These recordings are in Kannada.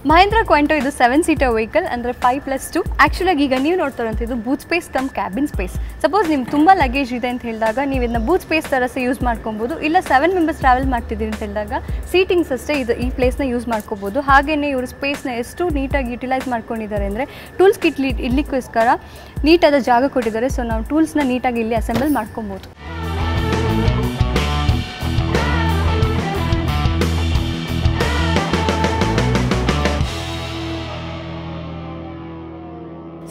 ಮಹೇಂದ್ರ ಕ್ವಾಂಟೋ ಇದು 7-seater ವೆಹಿಕಲ್ ಅಂದರೆ 5+2. ಆ್ಯಕ್ಚುಲಾಗಿ ಈಗ ನೀವು ನೋಡ್ತಾರಂತ ಇದು booth space come cabin space. Suppose ನಿಮ್ಗೆ ತುಂಬ ಲಗೇಜ್ ಇದೆ ಅಂತ ಹೇಳಿದಾಗ ನೀವು ಇದನ್ನ ಬೂತ್ ಸ್ಪೇಸ್ ಥರ ಸಹ ಯೂಸ್ ಮಾಡ್ಕೊಬೋದು. ಇಲ್ಲ 7 ಮೆಂಬರ್ಸ್ ಟ್ರಾವೆಲ್ ಮಾಡ್ತಿದ್ದೀರಿ ಅಂತ ಹೇಳಿದಾಗ ಸೀಟಿಂಗ್ಸ್ ಅಷ್ಟೇ ಈ ಪ್ಲೇಸ್ನ ಯೂಸ್ ಮಾಡ್ಕೋಬೋದು. ಹಾಗೆಯೇ ಇವರು ಸ್ಪೇಸ್ನ ಎಷ್ಟು ನೀಟಾಗಿ ಯುಟಿಲೈಸ್ ಮಾಡ್ಕೊಂಡಿದ್ದಾರೆ ಅಂದರೆ ಟೂಲ್ಸ್ ಕಿಟ್ ಇಡ್ಲಿಕ್ಕೋಸ್ಕರ ನೀಟಾದ ಜಾಗ ಕೊಟ್ಟಿದ್ದಾರೆ. ಸೊ ನಾವು ಟೂಲ್ಸ್ನ ನೀಟಾಗಿ ಇಲ್ಲಿ ಅಸೆಂಬಲ್ ಮಾಡ್ಕೊಬೋದು.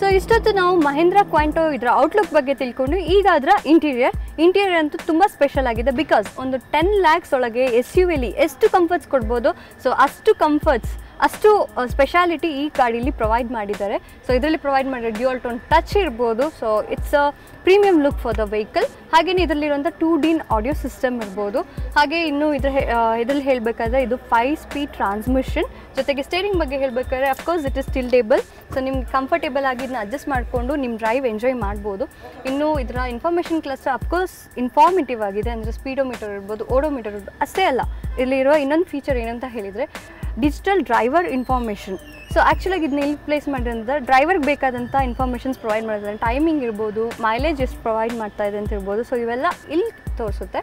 ಸೊ ಇಷ್ಟೊತ್ತು ನಾವು ಮಹೇಂದ್ರ ಕ್ವಾಂಟೋ ಇದರ ಔಟ್ಲುಕ್ ಬಗ್ಗೆ ತಿಳ್ಕೊಂಡು ಈಗ ಅದರ ಇಂಟೀರಿಯರ್ ಅಂತೂ ತುಂಬ ಸ್ಪೆಷಲ್ ಆಗಿದೆ. ಬಿಕಾಸ್ ಒಂದು 10 lakhs ಒಳಗೆ SUV ಎಷ್ಟು ಕಂಫರ್ಟ್ಸ್ ಕೊಡ್ಬೋದು, ಸೊ ಅಷ್ಟು ಕಂಫರ್ಟ್ಸ್ ಅಷ್ಟು ಸ್ಪೆಷಾಲಿಟಿ ಈ ಗಾಡೀಲಿ ಪ್ರೊವೈಡ್ ಮಾಡಿದ್ದಾರೆ. ಸೊ ಇದರಲ್ಲಿ ಪ್ರೊವೈಡ್ ಮಾಡಿರೋ ಡ್ಯುಯಲ್ ಟೋನ್ ಟಚ್ ಇರ್ಬೋದು. So it's a premium look for the vehicle. ಹಾಗೆಯೇ ಇದರಲ್ಲಿರುವಂಥ 2D ಆಡಿಯೋ ಸಿಸ್ಟಮ್ ಇರ್ಬೋದು. ಹಾಗೆ ಇನ್ನು ಇದರಲ್ಲಿ ಹೇಳಬೇಕಾದ್ರೆ ಇದು 5-speed ಟ್ರಾನ್ಸ್ಮಿಷನ್. ಜೊತೆಗೆ ಸ್ಟೇರಿಂಗ್ ಬಗ್ಗೆ ಹೇಳಬೇಕಾದ್ರೆ ಅಫ್ಕೋರ್ಸ್ ಇಟ್ ಇಸ್ ಟಿಲ್ಟೇಬಲ್. ಸೊ ನಿಮ್ಗೆ ಕಂಫರ್ಟೇಬಲ್ ಆಗಿ ಇದನ್ನ ಅಡ್ಜಸ್ಟ್ ಮಾಡಿಕೊಂಡು ನಿಮ್ಮ ಡ್ರೈವ್ ಎಂಜಾಯ್ ಮಾಡ್ಬೋದು. ಇನ್ನು ಇದರ ಇನ್ಫಾರ್ಮೇಷನ್ ಕ್ಲಸ್ಟರ್ ಅಫ್ಕೋರ್ಸ್ ಇನ್ಫಾರ್ಮೇಟಿವ್ ಆಗಿದೆ. ಅಂದರೆ ಸ್ಪೀಡೋಮೀಟರ್ ಇರ್ಬೋದು, ಓಡೋಮೀಟರ್ ಇರ್ಬೋದು. ಅಷ್ಟೇ ಅಲ್ಲ, ಇಲ್ಲಿರುವ ಇನ್ನೊಂದು ಫೀಚರ್ ಏನಂತ ಹೇಳಿದರೆ ಡಿಜಿಟಲ್ ಡ್ರೈವರ್ ಇನ್ಫಾರ್ಮೇಷನ್. ಸೊ ಆ್ಯಕ್ಚುಲಾಗಿ ಇದನ್ನ ಇಲ್ಲಿ ಪ್ಲೇಸ್ ಮಾಡಿರೋದ್ರಿಂದ ಡ್ರೈವರ್ಗೆ ಬೇಕಾದಂಥ ಇನ್ಫಾರ್ಮೇಷನ್ಸ್ ಪ್ರೊವೈಡ್ ಮಾಡಿದ್ದಾರೆ. ಟೈಮಿಂಗ್ ಇರ್ಬೋದು, ಮೈಲೇಜ್ ಎಷ್ಟು ಪ್ರೊವೈಡ್ ಮಾಡ್ತಾ ಇದೆ ಅಂತ ಇರ್ಬೋದು. ಸೊ ಇವೆಲ್ಲ ಇಲ್ಲಿ ತೋರಿಸುತ್ತೆ.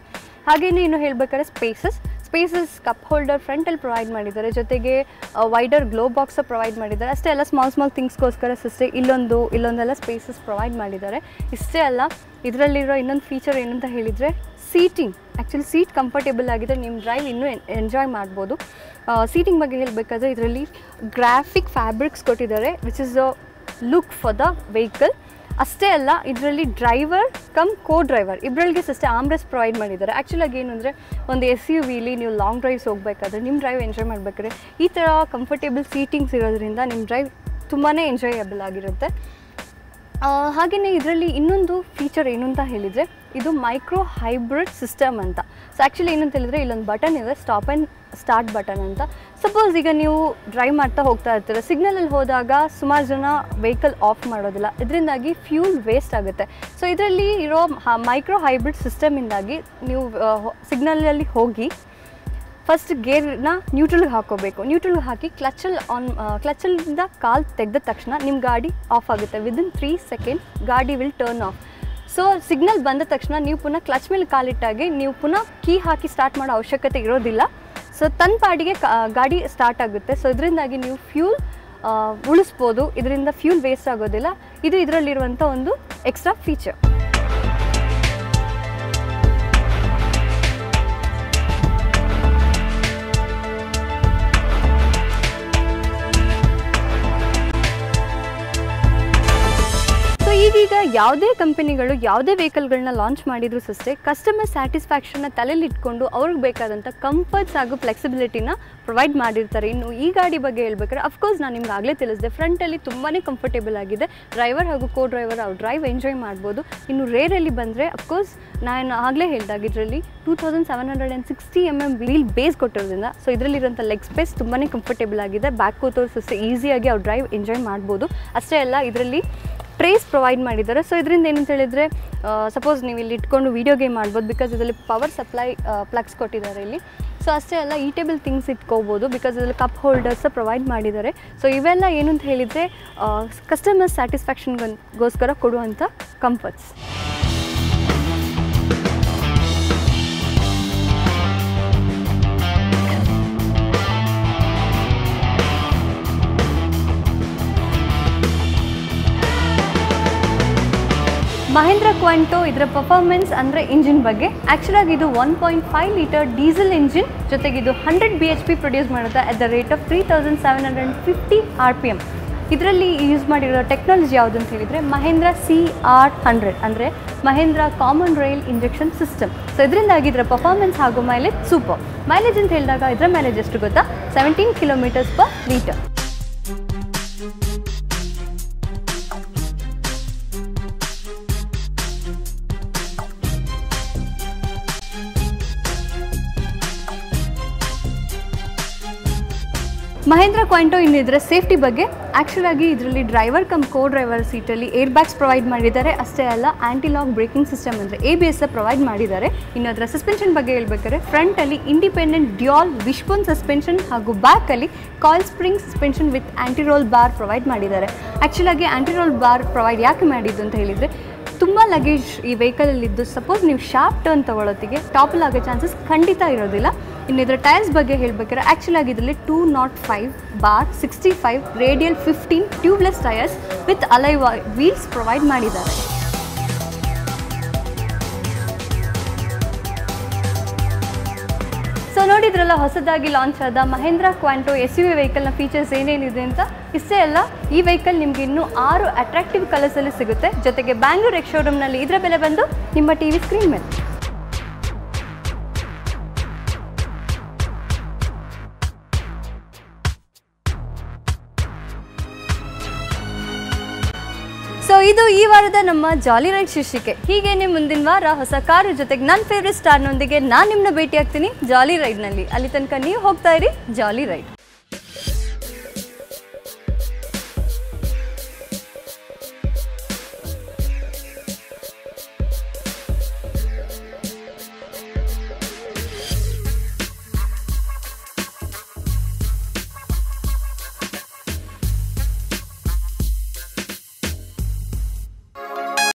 ಹಾಗೆಯೇ ಇನ್ನು ಹೇಳಬೇಕಾದ್ರೆ ಸ್ಪೇಸಸ್ ಕಪ್ ಹೋಲ್ಡರ್ ಫ್ರಂಟಲ್ಲಿ ಪ್ರೊವೈಡ್ ಮಾಡಿದ್ದಾರೆ. ಜೊತೆಗೆ ವೈಡರ್ ಗ್ಲೋ ಬಾಕ್ಸ ಪ್ರೊವೈಡ್ ಮಾಡಿದ್ದಾರೆ. ಅಷ್ಟೇ ಅಲ್ಲ, ಸ್ಮಾಲ್ ಥಿಂಗ್ಸ್ಗೋಸ್ಕರ ಅಷ್ಟೇ ಇಲ್ಲೊಂದೆಲ್ಲ ಸ್ಪೇಸಸ್ ಪ್ರೊವೈಡ್ ಮಾಡಿದ್ದಾರೆ. ಇಷ್ಟೇ ಅಲ್ಲ, ಇದರಲ್ಲಿರೋ ಇನ್ನೊಂದು ಫೀಚರ್ ಏನಂತ ಹೇಳಿದರೆ ಸೀಟಿಂಗ್. ಆ್ಯಕ್ಚುಲಿ ಸೀಟ್ ಕಂಫರ್ಟೇಬಲ್ ಆಗಿದೆ, ನಿಮ್ಮ ಡ್ರೈವ್ ಇನ್ನೂ ಎಂಜಾಯ್ ಮಾಡ್ಬೋದು. ಸೀಟಿಂಗ್ ಬಗ್ಗೆ ಹೇಳಬೇಕಾದ್ರೆ ಇದರಲ್ಲಿ ಗ್ರಾಫಿಕ್ ಫ್ಯಾಬ್ರಿಕ್ಸ್ ಕೊಟ್ಟಿದ್ದಾರೆ, which is a look for the vehicle. ಅಷ್ಟೇ ಅಲ್ಲ, ಇದರಲ್ಲಿ ಡ್ರೈವರ್ ಕಮ್ ಡ್ರೈವರ್ ಇಬ್ಬರಿಗೆ ಅಷ್ಟೇ ಆಮ್ರೆಸ್ಟ್ ಪ್ರೊವೈಡ್ ಮಾಡಿದ್ದಾರೆ. ಆ್ಯಕ್ಚುಲಾಗಿ ಏನು ಅಂದರೆ ಒಂದು SUVಲಿ ನೀವು ಲಾಂಗ್ ಡ್ರೈವ್ಸ್ ಹೋಗಬೇಕಾದ್ರೆ ನಿಮ್ಮ ಡ್ರೈವ್ ಎಂಜಾಯ್ ಮಾಡಬೇಕಾದ್ರೆ ಈ ಥರ ಕಂಫರ್ಟೇಬಲ್ ಸೀಟಿಂಗ್ಸ್ ಇರೋದ್ರಿಂದ ನಿಮ್ಮ ಡ್ರೈವ್ ತುಂಬಾ ಎಂಜಾಯಬಲ್ ಆಗಿರುತ್ತೆ. ಹಾಗೆಯೇ ಇದರಲ್ಲಿ ಇನ್ನೊಂದು ಫೀಚರ್ ಏನು ಅಂತ ಹೇಳಿದರೆ ಇದು ಮೈಕ್ರೋ ಹೈಬ್ರಿಡ್ ಸಿಸ್ಟಮ್ ಅಂತ. ಸೊ ಆ್ಯಕ್ಚುಲಿ ಏನಂತ ಹೇಳಿದರೆ ಇಲ್ಲೊಂದು ಬಟನ್ ಇದೆ, ಸ್ಟಾಪ್ ಆ್ಯಂಡ್ ಸ್ಟಾರ್ಟ್ ಬಟನ್ ಅಂತ. ಸಪೋಸ್ ಈಗ ನೀವು ಡ್ರೈವ್ ಮಾಡ್ತಾ ಹೋಗ್ತಾ ಇರ್ತೀರ, ಸಿಗ್ನಲಲ್ಲಿ ಹೋದಾಗ ಸುಮಾರು ಜನ ವೆಹಿಕಲ್ ಆಫ್ ಮಾಡೋದಿಲ್ಲ, ಇದರಿಂದಾಗಿ ಫ್ಯೂಲ್ ವೇಸ್ಟ್ ಆಗುತ್ತೆ. ಸೊ ಇದರಲ್ಲಿ ಇರೋ ಮೈಕ್ರೋ ಹೈಬ್ರಿಡ್ ಸಿಸ್ಟಮಿಂದಾಗಿ ನೀವು ಸಿಗ್ನಲಲ್ಲಿ ಹೋಗಿ ಫಸ್ಟ್ ಗೇರ್ನ ನ್ಯೂಟ್ರಲ್ಗೆ ಹಾಕೋಬೇಕು. ನ್ಯೂಟ್ರಲ್ಗೆ ಹಾಕಿ ಕ್ಲಚಲ್ಲಿಂದ ಕಾಲು ತೆಗೆದ ತಕ್ಷಣ ನಿಮ್ಮ ಗಾಡಿ ಆಫ್ ಆಗುತ್ತೆ. ವಿದಿನ್ 3 seconds ಗಾಡಿ will turn off. So signal ಬಂದ ತಕ್ಷಣ ನೀವು ಪುನಃ ಕ್ಲಚ್ ಮೇಲೆ ಕಾಲಿಟ್ಟಾಗಿ ನೀವು ಪುನಃ ಕೀ ಹಾಕಿ ಸ್ಟಾರ್ಟ್ ಮಾಡೋ ಅವಶ್ಯಕತೆ ಇರೋದಿಲ್ಲ. ಸೊ ತನ್ನ ಪಾಡಿಗೆ ಗಾಡಿ ಸ್ಟಾರ್ಟ್ ಆಗುತ್ತೆ. ಸೊ ಇದರಿಂದಾಗಿ ನೀವು ಫ್ಯೂಲ್ ಉಳಿಸ್ಬೋದು, ಇದರಿಂದ ಫ್ಯೂಲ್ ವೇಸ್ಟ್ ಆಗೋದಿಲ್ಲ. ಇದು ಇದರಲ್ಲಿರುವಂಥ ಒಂದು ಎಕ್ಸ್ಟ್ರಾ ಫೀಚರ್. ಈಗೀಗ ಯಾವುದೇ ಕಂಪನಿಗಳು ಯಾವುದೇ ವೆಹಿಕಲ್ಗಳನ್ನ ಲಾಂಚ್ ಮಾಡಿದ್ರು ಅಷ್ಟೇ ಕಸ್ಟಮರ್ ಸ್ಯಾಟಿಸ್ಫ್ಯಾಕ್ಷನ್ನ ತಲೆಯಲ್ಲಿ ಇಟ್ಕೊಂಡು ಅವ್ರಿಗೆ ಬೇಕಾದಂಥ ಕಂಫರ್ಟ್ಸ್ ಹಾಗೂ ಫ್ಲೆಕ್ಸಿಬಿಲಿಟಿನ ಪ್ರೊವೈಡ್ ಮಾಡಿರ್ತಾರೆ. ಇನ್ನು ಈ ಗಾಡಿ ಬಗ್ಗೆ ಹೇಳ್ಬೇಕಾದ್ರೆ ಅಫ್ಕೋರ್ಸ್ ನಾನು ನಿಮ್ಗೆ ಆಗಲೇ ತಿಳಿಸಿದೆ, ಫ್ರಂಟಲ್ಲಿ ತುಂಬಾ ಕಂಫರ್ಟೇಬಲ್ ಆಗಿದೆ. ಡ್ರೈವರ್ ಹಾಗೂ ಡ್ರೈವರ್ ಅವ್ರು ಡ್ರೈವ್ ಎಂಜಾಯ್ ಮಾಡ್ಬೋದು. ಇನ್ನು ರೇರಲ್ಲಿ ಬಂದರೆ ಅಫ್ಕೋರ್ಸ್ ನಾನು ಆಗಲೇ ಹೇಳಿದಾಗ ಇದರಲ್ಲಿ 2760 mm ವೀಲ್ ಬೇಸ್ ಕೊಟ್ಟಿರೋದ್ರಿಂದ ಸೊ ಇದರಲ್ಲಿರೋಂಥ ಲೆಗ್ ಸ್ಪೇಸ್ ತುಂಬಾ ಕಂಫರ್ಟೇಬಲ್ ಆಗಿದೆ. ಬ್ಯಾಕ್ ಕೂತವ್ರು ಅಷ್ಟೇ ಈಸಿಯಾಗಿ ಅವ್ರು ಡ್ರೈವ್ ಎಂಜಾಯ್ ಮಾಡ್ಬೋದು. ಅಷ್ಟೇ ಅಲ್ಲ, ಇದರಲ್ಲಿ ಟ್ರೇಸ್ ಪ್ರೊವೈಡ್ ಮಾಡಿದ್ದಾರೆ. ಸೊ ಇದರಿಂದ ಏನಂತ ಹೇಳಿದರೆ ಸಪೋಸ್ ನೀವು ಇಲ್ಲಿ ಇಟ್ಕೊಂಡು ವೀಡಿಯೋ ಗೇಮ್ ಮಾಡ್ಬೋದು, ಬಿಕಾಸ್ ಇದರಲ್ಲಿ ಪವರ್ ಸಪ್ಲೈ ಪ್ಲಗ್ಸ್ ಕೊಟ್ಟಿದ್ದಾರೆ ಇಲ್ಲಿ. ಸೊ ಅಷ್ಟೇ ಅಲ್ಲ, ಈಟೇಬಲ್ ಥಿಂಗ್ಸ್ ಇಟ್ಕೋಬೋದು, ಬಿಕಾಸ್ ಇದರಲ್ಲಿ ಕಪ್ ಹೋಲ್ಡರ್ಸ್ ಪ್ರೊವೈಡ್ ಮಾಡಿದ್ದಾರೆ. ಸೊ ಇವೆಲ್ಲ ಏನು ಅಂತ ಹೇಳಿದರೆ ಕಸ್ಟಮರ್ ಸ್ಯಾಟಿಸ್ಫ್ಯಾಕ್ಷನ್ಗೋಸ್ಕರ ಕೊಡುವಂಥ ಕಂಫರ್ಟ್ಸ್. ಮಹೇಂದ್ರ ಕ್ವಾಂಟೋ ಇದರ ಪರ್ಫಾರ್ಮೆನ್ಸ್ ಅಂದರೆ ಇಂಜಿನ್ ಬಗ್ಗೆ ಆ್ಯಕ್ಚುಲಾಗಿ ಇದು 1.5 ಲೀಟರ್ ಡೀಸೆಲ್ ಇಂಜಿನ್, ಜೊತೆಗೆ ಇದು 100 bhp ಪ್ರೊಡ್ಯೂಸ್ ಮಾಡುತ್ತೆ at the rate of 3750 RPM. ಇದರಲ್ಲಿ ಯೂಸ್ ಮಾಡಿರೋ ಟೆಕ್ನಾಲಜಿ ಯಾವುದು ಅಂತ ಹೇಳಿದರೆ ಮಹೇಂದ್ರ CR100 ಅಂದರೆ Mahindra common rail injection system. So ಇದರಿಂದಾಗಿ ಇದರ ಪರ್ಫಾರ್ಮೆನ್ಸ್ ಹಾಗೂ ಮೈಲೇಜ್ ಸೂಪರ್. ಮೈಲೇಜ್ ಅಂತ ಹೇಳಿದಾಗ ಇದರ ಮೈಲೇಜ್ ಎಷ್ಟು ಗೊತ್ತಾ, 17 km/ಲೀಟರ್. ಮಹೇಂದ್ರ ಕ್ವಾಂಟೋ ಇನ್ನಿದ್ರೆ ಸೇಫ್ಟಿ ಬಗ್ಗೆ ಆ್ಯಕ್ಚುಲ್ ಆಗಿ ಇದರಲ್ಲಿ ಡ್ರೈವರ್ ಕಮ್ ಕೋ ಡ್ರೈವರ್ ಸೀಟಲ್ಲಿ ಏರ್ ಬ್ಯಾಗ್ಸ್ ಪ್ರೊವೈಡ್ ಮಾಡಿದ್ದಾರೆ. ಅಷ್ಟೇ ಅಲ್ಲ ಆ್ಯಂಟಿ ಲಾಕ್ ಬ್ರೇಕಿಂಗ್ ಸಿಸ್ಟಮ್ ಅಂದರೆ ABS ಪ್ರೊವೈಡ್ ಮಾಡಿದ್ದಾರೆ. ಇನ್ನು ಅದರ ಸಸ್ಪೆನ್ಷನ್ ಬಗ್ಗೆ ಹೇಳ್ಬೇಕಾದ್ರೆ ಫ್ರಂಟಲ್ಲಿ ಇಂಡಿಪೆಂಡೆಂಟ್ ಡ್ಯೂಯಲ್ ವಿಶ್ಬೋನ್ ಸಸ್ಪೆನ್ಷನ್ ಹಾಗೂ ಬ್ಯಾಕಲ್ಲಿ coil spring suspension with anti roll bar provide ಮಾಡಿದ್ದಾರೆ. ಆ್ಯಕ್ಚುಲಾಗಿ ಆ್ಯಂಟಿ ರೋಲ್ ಬಾರ್ ಪ್ರೊವೈಡ್ ಯಾಕೆ ಮಾಡಿದ್ದು ಅಂತ ಹೇಳಿದರೆ ತುಂಬ ಲಗೇಜ್ ಈ ವೆಹಿಕಲಲ್ಲಿದ್ದು ಸಪೋಸ್ ನೀವು ಶಾರ್ಪ್ ಟರ್ನ್ ತೊಗೊಳೋತ್ತಿಗೆ ಟಾಪಲ್ ಆಗೋ ಚಾನ್ಸಸ್ ಖಂಡಿತ ಇರೋದಿಲ್ಲ. ಇನ್ನು ಇದರ ಟೈರ್ಸ್ ಬಗ್ಗೆ ಹೇಳಬೇಕಾದ್ರೆ ಆ್ಯಕ್ಚುಲಾಗಿ ಇದರಲ್ಲಿ 205/65 radial 15 tubeless tyres with ಅಲೈ wheels provide ಮಾಡಿದ್ದಾರೆ. ಸೊ ನೋಡಿದ್ರಲ್ಲ ಹೊಸದಾಗಿ ಲಾಂಚ್ ಆದ ಮಹೇಂದ್ರ ಕ್ವಾಂಟೋ SUV ವೆಹಿಕಲ್ನ ಫೀಚರ್ಸ್ ಏನೇನಿದೆ ಅಂತ. ಇಷ್ಟೇ ಅಲ್ಲ, ಈ ವೆಹಿಕಲ್ ನಿಮಗೆ ಇನ್ನೂ 6 ಅಟ್ರಾಕ್ಟಿವ್ ಕಲರ್ಸಲ್ಲಿ ಸಿಗುತ್ತೆ. ಜೊತೆಗೆ ಬ್ಯಾಂಗ್ಳೂರ್ ಎಕ್ಸ್ ಶೋರೂಮ್ನಲ್ಲಿ ಇದರ ಬೆಲೆ ಬಂದು ನಿಮ್ಮ TV ಸ್ಕ್ರೀನ್ ಮೇಲೆ. ಸೊ ಇದು ಈ ವಾರದ ನಮ್ಮ ಜಾಲಿ ರೈಡ್ ಶೀರ್ಷಿಕೆ. ಹೀಗೇನೆ ಮುಂದಿನ ವಾರ ಹೊಸ ಕಾರು ಜೊತೆಗೆ ನನ್ನ ಫೇವ್ರೆಟ್ ಸ್ಟಾರ್ನೊಂದಿಗೆ ನಾನು ನಿಮ್ಮನ್ನ ಭೇಟಿ ಆಗ್ತೀನಿ ಜಾಲಿ ರೈಡ್ನಲ್ಲಿ. ಅಲ್ಲಿ ತನಕ ನೀವು ಹೋಗ್ತಾ ಇರಿ ಜಾಲಿ ರೈಡ್.